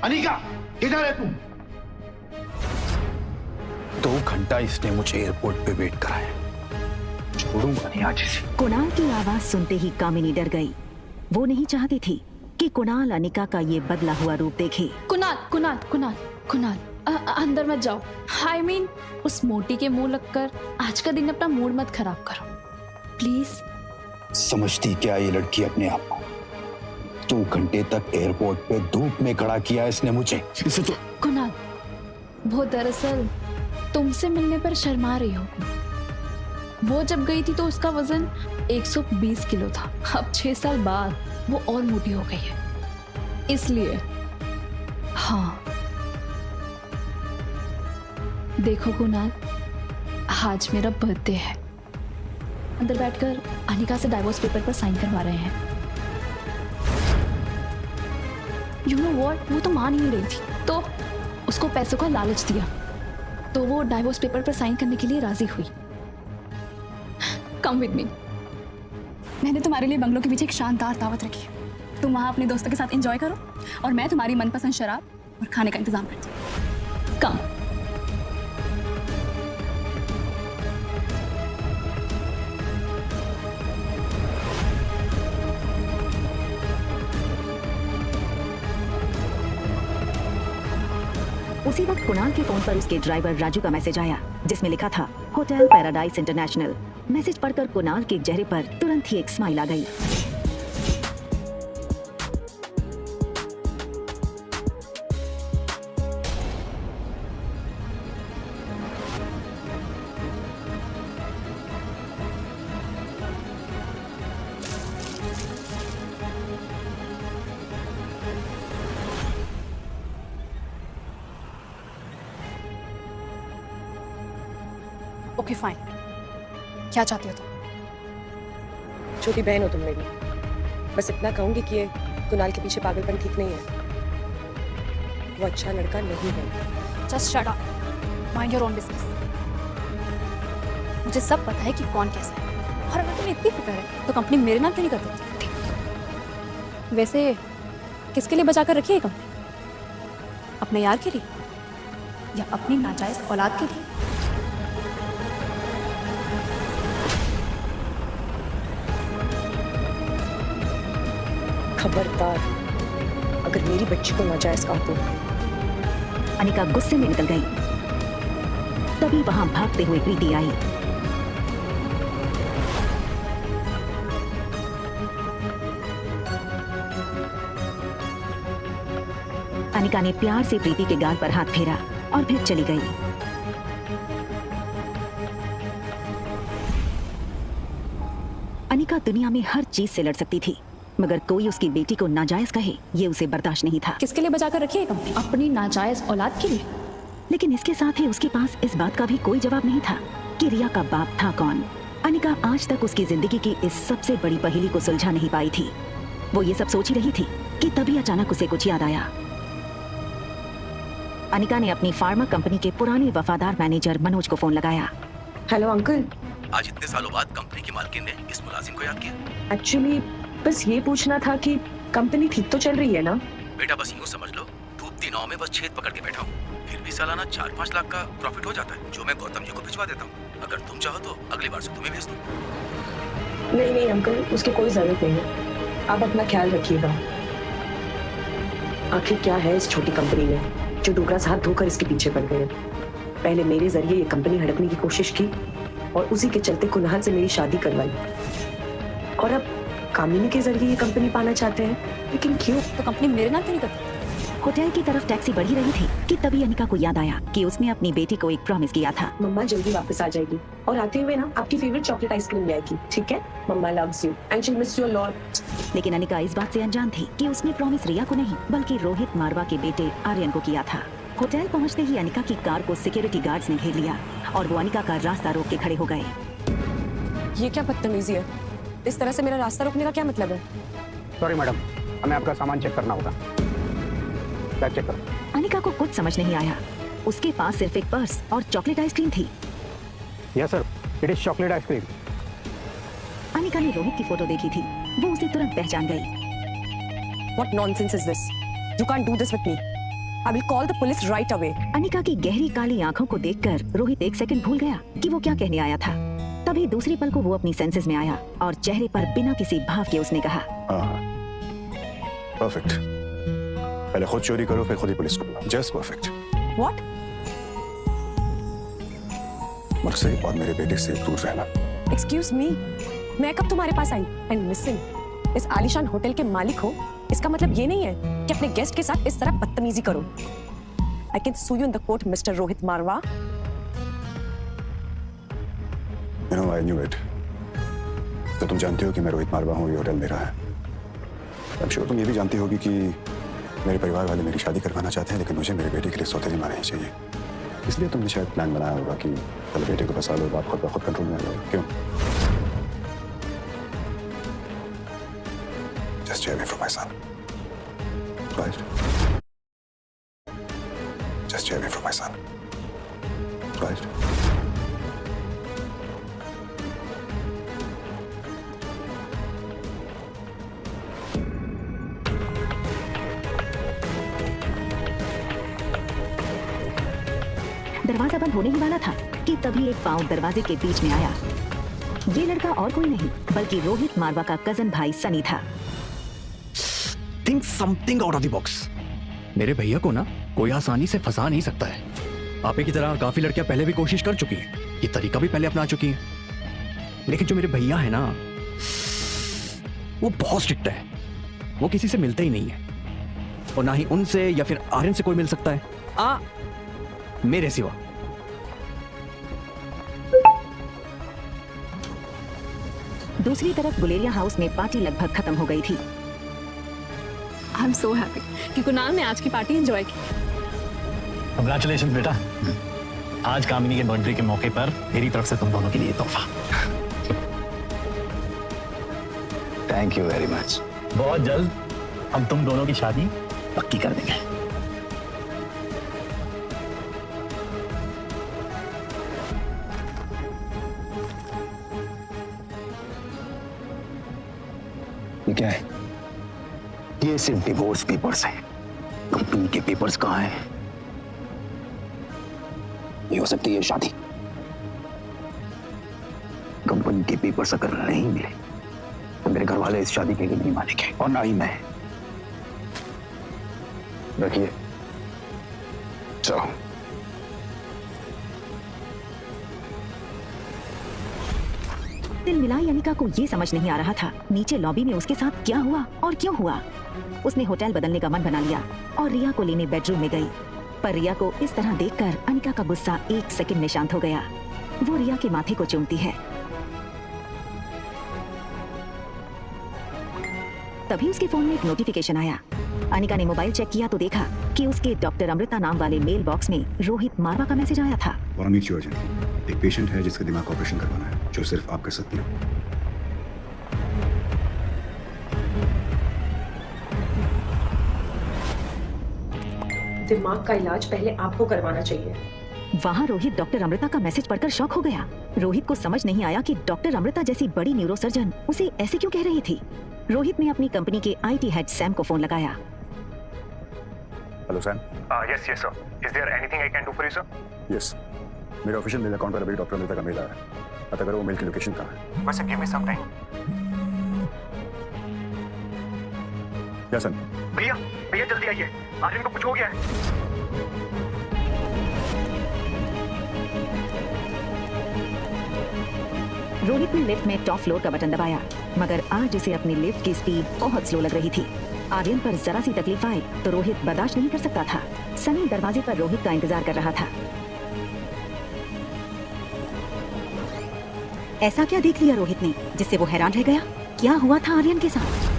अनिका, किधर है तुम? 2 घंटा इसने मुझे एयरपोर्ट पे वेट कराया, छोड़ूंगा नहीं आज इसे। कुणाल की आवाज सुनते ही कामिनी डर गई। वो नहीं चाहती थी कि कुणाल अनिका का ये बदला हुआ रूप देखे। कुणाल कुणाल कुणाल कुणाल अंदर मत जाओ। I mean, उस मोटी के मुंह लगकर आज का दिन अपना मूड मत खराब करो प्लीज। समझती क्या ये लड़की अपने आप को? 2 घंटे तक एयरपोर्ट पे धूप में खड़ा किया इसने मुझे। इसे तो कुणाल, वो दरअसल तुमसे मिलने पर शर्मा रही हो। वो जब गई थी तो उसका वजन 120 किलो था। अब 6 साल बाद वो और मोटी हो गई है, इसलिए। हाँ देखो कुणाल, आज मेरा बर्थडे है। अंदर बैठकर अनिका से डाइवोर्स पेपर पर साइन करवा रहे हैं। यू नो व्हाट, वो तो मान ही नहीं रही थी, तो उसको पैसों का लालच दिया, तो वो डाइवोर्स पेपर पर साइन करने के लिए राजी हुई। Come with me. मैंने तुम्हारे लिए बंगलों के पीछे एक शानदार दावत रखी है। तुम वहाँ अपने दोस्तों के साथ एंजॉय करो और मैं तुम्हारी मनपसंद शराब और खाने का इंतजाम करती हूँ। कम। उसी वक्त कुणाल के फोन पर उसके ड्राइवर राजू का मैसेज आया, जिसमें लिखा था होटल पैराडाइज इंटरनेशनल। मैसेज पढ़कर कुणाल के चेहरे पर तुरंत ही एक स्माइल आ गई। ओके फाइन, क्या चाहते हो तुम? छोटी बहन हो तुम मेरी, बस इतना कहूंगी कि ये कुणाल के पीछे पागलपन ठीक नहीं है। वो अच्छा लड़का नहीं है। Just shut up, mind your own business. मुझे सब पता है कि कौन कैसा है, और अगर तुम्हें इतनी फिक्र है तो कंपनी मेरे नाम क्यों नहीं कर देती? वैसे किसके लिए बचा कर रखी है कंपनी? अपने यार के लिए या अपनी नाजायज औलाद के लिए? खबरदार, अगर मेरी बच्ची को नाजायज कहा तो। अनिका गुस्से में निकल गई। तभी वहां भागते हुए प्रीति आई। अनिका ने प्यार से प्रीति के गाल पर हाथ फेरा और फिर चली गई। अनिका दुनिया में हर चीज से लड़ सकती थी, मगर कोई उसकी बेटी को नाजायज कहे, ये उसे बर्दाश्त नहीं था। किसके लिए बचा कर रखी है कंपनी? अपनी नाजायज औलाद के लिए। लेकिन इसके साथ ही उसके पास इस बात का भी कोई जवाब नहीं था कि रिया का बाप था कौन। अनिका आज तक उसकी जिंदगी की इस सबसे बड़ी पहेली को सुलझा नहीं पाई थी। वो ये सब सोच ही रही थी कि तभी अचानक उसे कुछ याद आया। अनिका ने अपनी फार्मा कंपनी के पुराने वफादार मैनेजर मनोज को फोन लगाया। हेलो अंकल, आज इतने सालों बाद कंपनी की मालकिन ने इस मुलाजिम को याद किया। एक्चुअली बस ये पूछना था कि कंपनी ठीक तो चल रही है ना? बेटा बस यूँ समझ लो, डूबती नाव में बस छेद पकड़ के बैठा हूँ। फिर भी सालाना 4-5 लाख का प्रॉफिट हो जाता है, जो मैं गौतम जी को भिजवा देता हूँ। अगर तुम चाहो तो अगली बार से तुम्हें भेज दूँ। नहीं नहीं अंकल, उसकी कोई जरूरत नहीं है। आप अपना ख्याल रखिएगा। आखिर क्या है इस छोटी कंपनी में जो डोगरा हाथ धोकर इसके पीछे पड़ गए? पहले मेरे जरिए ये कंपनी हड़पने की कोशिश की और उसी के चलते कुणाल से मेरी शादी करवाई, और अब कामिनी के जरिए ये कंपनी पाना चाहते हैं। लेकिन क्यों? तो कंपनी मेरे नाम क्यों नहीं करती? होटल की तरफ टैक्सी बढ़ी रही थी कि तभी अनिका को याद आया कि उसने अपनी बेटी को एक प्रॉमिस किया था। मम्मा जल्दी वापस आ जाएगी और आते हुए ना आपकी फेवरेट चॉकलेट आइसक्रीम ले आएगी, ठीक है? Mamma loves you and she miss you a lot. लेकिन अनिका इस बात से अनजान थी कि उसने प्रॉमिस रिया को नहीं बल्कि रोहित मारवा के बेटे आर्यन को किया था। होटल पहुंचते ही अनिका की कार को सिक्योरिटी गार्ड्स ने घेर लिया और वो अनिका का रास्ता रोक के खड़े हो गए। ये क्या बदतमीजी है? इस तरह से मेरा रास्ता रोकने का क्या मतलब है? सॉरी मैडम, हमें आपका सामान चेक करना होगा। बैग चेक करो। अनिका को कुछ समझ नहीं आया। उसके पास सिर्फ एक पर्स और चॉकलेट आइसक्रीम थी। Yes sir, it is chocolate ice cream. Anika ने रोहित की फोटो देखी थी, वो उसे तुरंत पहचान गई। What nonsense is this? You can't do this with me. I will call the police right away. Anika की गहरी काली आंखों को देखकर रोहित एक सेकंड भूल गया कि वो क्या कहने आया था। तभी दूसरी पल को वो अपनी सेंसेस में आया और चेहरे पर बिना किसी भाव के उसने कहा, परफेक्ट। पहले खुद चोरी करो फिर खुद ही पुलिस को बुलाओ। Just perfect. What? मुझसे और मेरे बेटे से दूर रहना। Excuse me. मैं कब तुम्हारे पास आई? And listen, इस आलीशान होटल के मालिक हो, इसका मतलब ये नहीं है कि अपने गेस्ट के साथ इस तरह बदतमीजी करो। I can sue you in the court, Mr. Rohit Marwa. You know, I knew it. तो तुम जानती हो कि मैं रोहित मारवा हूँ, ये होटल मेरा है। I'm sure तुम ये भी जानती होगी कि मेरे परिवार वाले मेरी शादी करवाना चाहते हैं, लेकिन मुझे मेरे बेटे के लिए सौतेली माँ नहीं चाहिए। इसलिए तुमने शायद प्लान बनाया होगा कि पहले बेटे को फंसा लो, बाप खुद ब खुद कंट्रोल में आ जाओ। क्यों? Just stay away from my son. Right? Just stay away from my son. Right? दरवाजा बंद होने ही वाला था कि तभी एक पाँव दरवाजे के बीच में आया। ये लड़का और कोई नहीं बल्कि रोहित मारवा का कजन भाई सनी था। Think something out of the box. मेरे भैया को ना कोई आसानी से फंसा नहीं सकता है। आपे की तरह काफी लड़कियां पहले भी कोशिश कर चुकी हैं, ये तरीका भी पहले अपना चुकी हैं। लेकिन जो मेरे भैया है ना, वो बहुत स्ट्रिक्ट है। वो किसी से मिलते ही नहीं है, और ना ही उनसे या फिर आर्यन से कोई मिल सकता है, मेरे सिवा। दूसरी तरफ गुलेरिया हाउस में पार्टी लगभग खत्म हो गई थी। आई एम सो हैप्पी कि कुणाल ने आज की पार्टी एंजॉय की। कंग्रेचुलेशंस बेटा। आज कामिनी के बर्थडे के मौके पर मेरी तरफ से तुम दोनों के लिए तोहफा। Thank you very much. बहुत जल्द हम तुम दोनों की शादी पक्की कर देंगे। ये क्या है? ये सिर्फ डिवोर्स पेपर्स हैं। कंपनी के पेपर्स कहाँ हैं? ये हो सकती है शादी। कंपनी के पेपर्स अगर नहीं मिले तो मेरे घर वाले इस शादी के लिए नहीं मानेंगे, और ना ही मैं। रखिए, चलो। दिल मिलाई अनिका को ये समझ नहीं आ रहा था नीचे लॉबी में उसके साथ क्या हुआ और क्यों हुआ। उसने होटल बदलने का मन बना लिया और रिया को लेने बेडरूम में गई, पर रिया को इस तरह देखकर अनिका का गुस्सा एक सेकंड में शांत हो गया। वो रिया के माथे को चूमती है। तभी उसके फोन में एक नोटिफिकेशन आया। अनिका ने मोबाइल चेक किया तो देखा कि उसके डॉक्टर अमृता नाम वाले मेल बॉक्स में रोहित मारवा का मैसेज आया था। एक पेशेंट है जिसका दिमाग का ऑपरेशन करवाना है, जो सिर्फ आप कर सकती हो। दिमाग का इलाज पहले आपको करवाना चाहिए। वहाँ रोहित डॉक्टर अमृता का मैसेज पढ़कर शॉक हो गया। रोहित को समझ नहीं आया कि डॉक्टर अमृता जैसी बड़ी न्यूरोसर्जन उसे ऐसे क्यों कह रही थी। रोहित ने अपनी कंपनी के आईटी हेड सैम को फोन लगाया। Hello Sam. Yes, sir. Is there anything I can do for you, sir? Yes, मेरे ऑफिशियल मेल अकाउंट पर अभी डॉक्टर अमृता का मेल आया है। पता करो वो मेल की लोकेशन कहाँ है। But sir, give me some time. Yes sir. भैया जल्दी आइए, आर्यन को कुछ हो गया है। रोहित ने लिफ्ट में टॉप फ्लोर का बटन दबाया, मगर आज उसे अपनी लिफ्ट की स्पीड बहुत स्लो लग रही थी। आर्यन पर जरा सी तकलीफ आए तो रोहित बर्दाश्त नहीं कर सकता था। सनी दरवाजे पर रोहित का इंतजार कर रहा था। ऐसा क्या देख लिया रोहित ने जिससे वो हैरान रह गया? क्या हुआ था आर्यन के साथ?